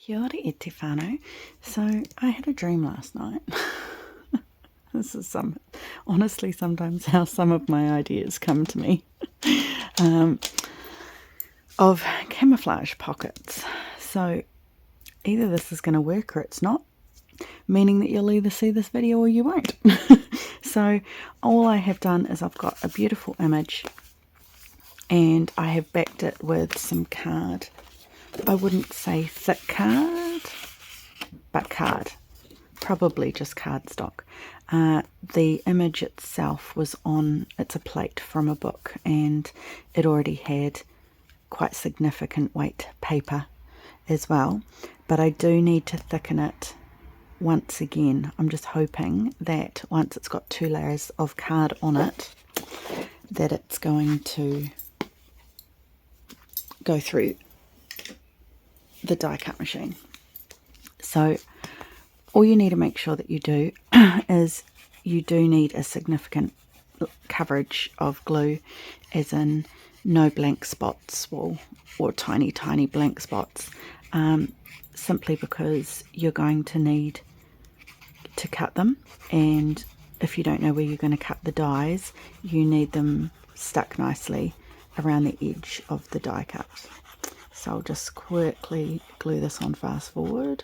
Kia ora e te whānau. So I had a dream last night. This is honestly sometimes how some of my ideas come to me. Of camouflage pockets. So either this is going to work or it's not, meaning that you'll either see this video or you won't. So all I have done is I've got a beautiful image and I have backed it with some card. I wouldn't say thick card, but card. Probably just cardstock. The image itself was it's a plate from a book, and it already had quite significant weight paper as well. But I do need to thicken it once again. I'm just hoping that once it's got 2 layers of card on it, that it's going to go through the die cut machine. So all you need to make sure that you do is you do need a significant coverage of glue, as in no blank spots or tiny blank spots, simply because you're going to need to cut them, and if you don't know where you're going to cut the dies, you need them stuck nicely around the edge of the die cut. So I'll just quickly glue this on fast forward.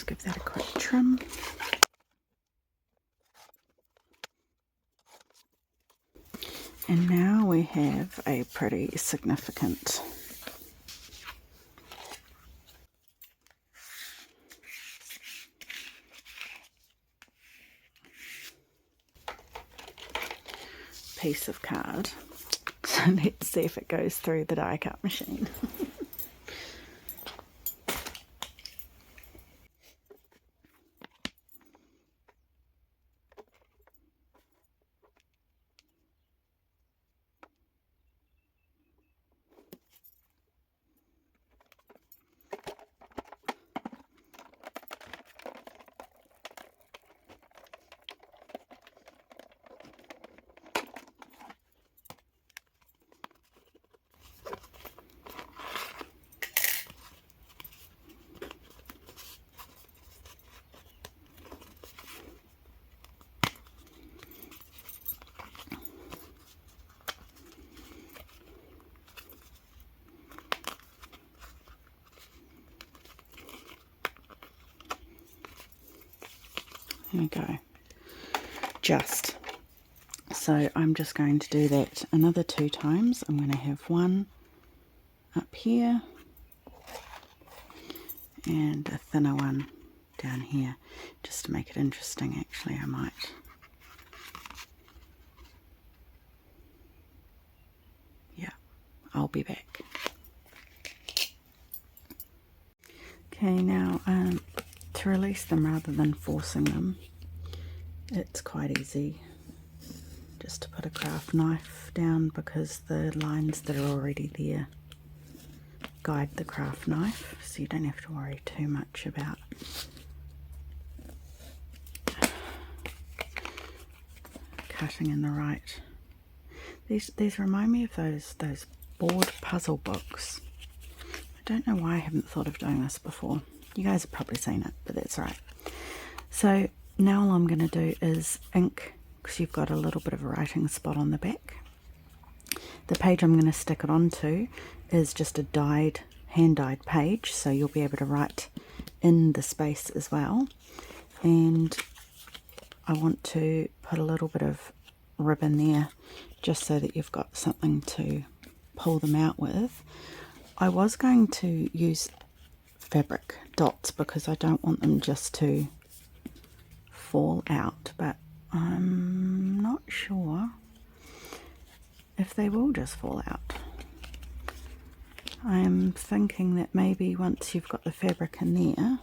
Give that a quick trim. And now we have a pretty significant piece of card. So let's see if it goes through the die cut machine. There we go. So I'm just going to do that another 2 times. I'm going to have one up here and a thinner one down here, just to make it interesting. Actually, I might. Yeah, I'll be back. Okay, now to release them rather than forcing them, it's quite easy just to put a craft knife down, because the lines that are already there guide the craft knife, so you don't have to worry too much about cutting in the right. These remind me of those board puzzle books. I don't know why I haven't thought of doing this before. You guys have probably seen it, but that's right. So now all I'm going to do is ink, because you've got a little bit of a writing spot on the back. The page I'm going to stick it onto is just a hand-dyed page, so you'll be able to write in the space as well. And I want to put a little bit of ribbon there, just so that you've got something to pull them out with. I was going to use fabric dots because I don't want them just to fall out, but I'm not sure if they will just fall out. I'm thinking that maybe once you've got the fabric in there,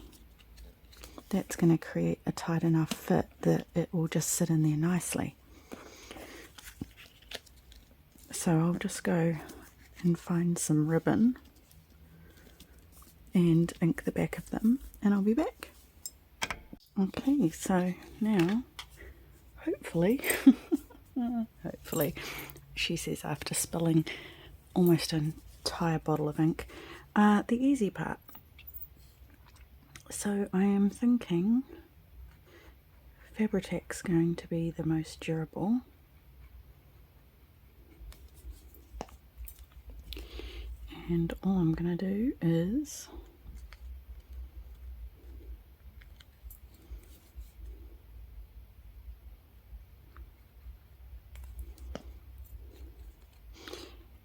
that's going to create a tight enough fit that it will just sit in there nicely. So I'll just go and find some ribbon and ink the back of them, and I'll be back. Okay, so now hopefully hopefully, she says after spilling almost an entire bottle of ink, the easy part. So I am thinking Fabri-Tac's going to be the most durable. And all I'm going to do is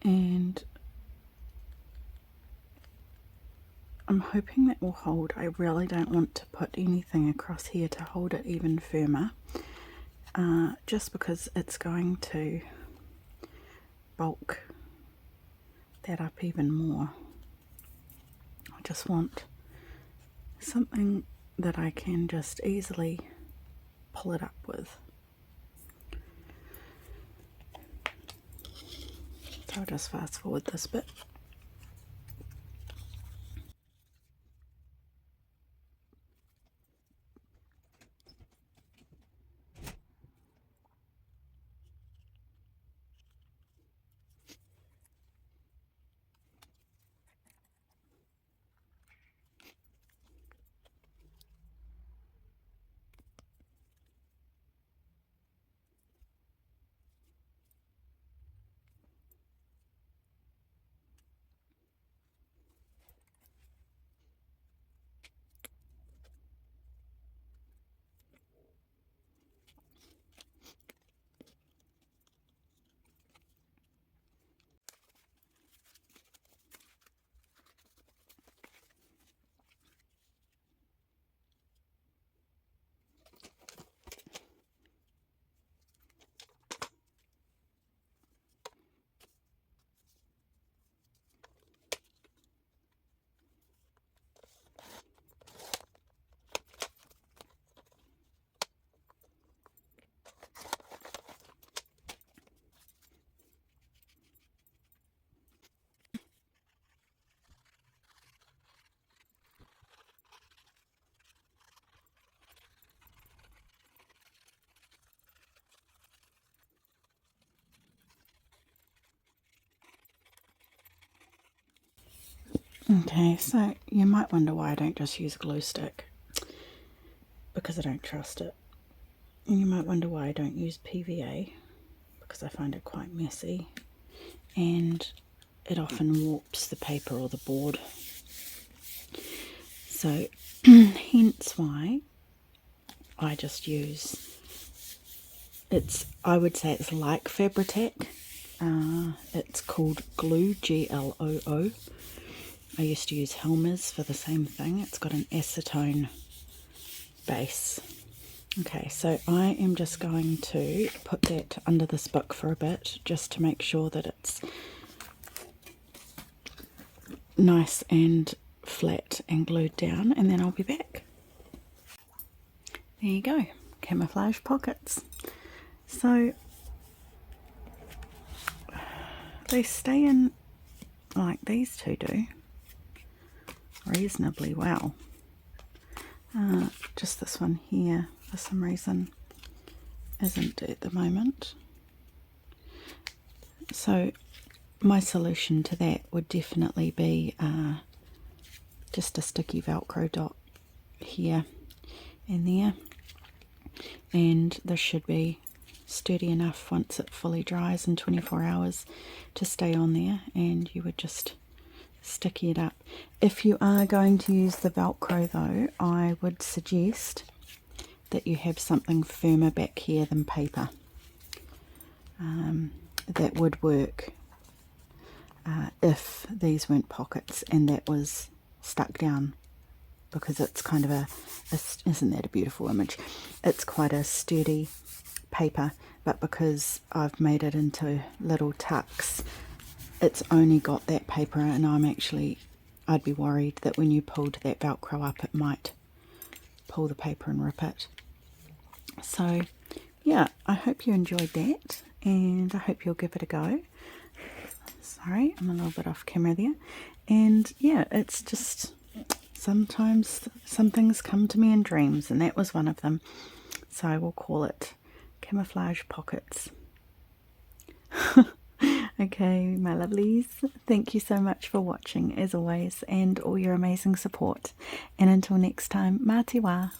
and I'm hoping that will hold. I really don't want to put anything across here to hold it even firmer, just because it's going to bulk that up even more. I just want something that I can just easily pull it up with. So I'll just fast forward this bit. Okay, so you might wonder why I don't just use a glue stick, because I don't trust it. And you might wonder why I don't use PVA, because I find it quite messy and it often warps the paper or the board. So hence why I just use, I would say it's like Fabri-Tac. It's called Glue, Gloo. I used to use Helmer's for the same thing. It's got an acetone base. Okay, so I am just going to put that under this book for a bit, just to make sure that it's nice and flat and glued down, and then I'll be back. There you go, camouflage pockets. So they stay in like these two do reasonably well. Just this one here for some reason isn't at the moment. So my solution to that would definitely be just a sticky Velcro dot here and there, and this should be sturdy enough once it fully dries in 24 hours to stay on there, and you would just sticky it up. If you are going to use the Velcro though, I would suggest that you have something firmer back here than paper. That would work if these weren't pockets and that was stuck down, because it's kind of isn't that a beautiful image? It's quite a sturdy paper, but because I've made it into little tucks, it's only got that paper, and I'd be worried that when you pulled that Velcro up it might pull the paper and rip it. So yeah, I hope you enjoyed that, and I hope you'll give it a go. Sorry, I'm a little bit off camera there. And yeah, it's just sometimes some things come to me in dreams, and that was one of them. So I will call it Camouflage Pockets. Okay, my lovelies, thank you so much for watching as always, and all your amazing support. And until next time, mā te wā.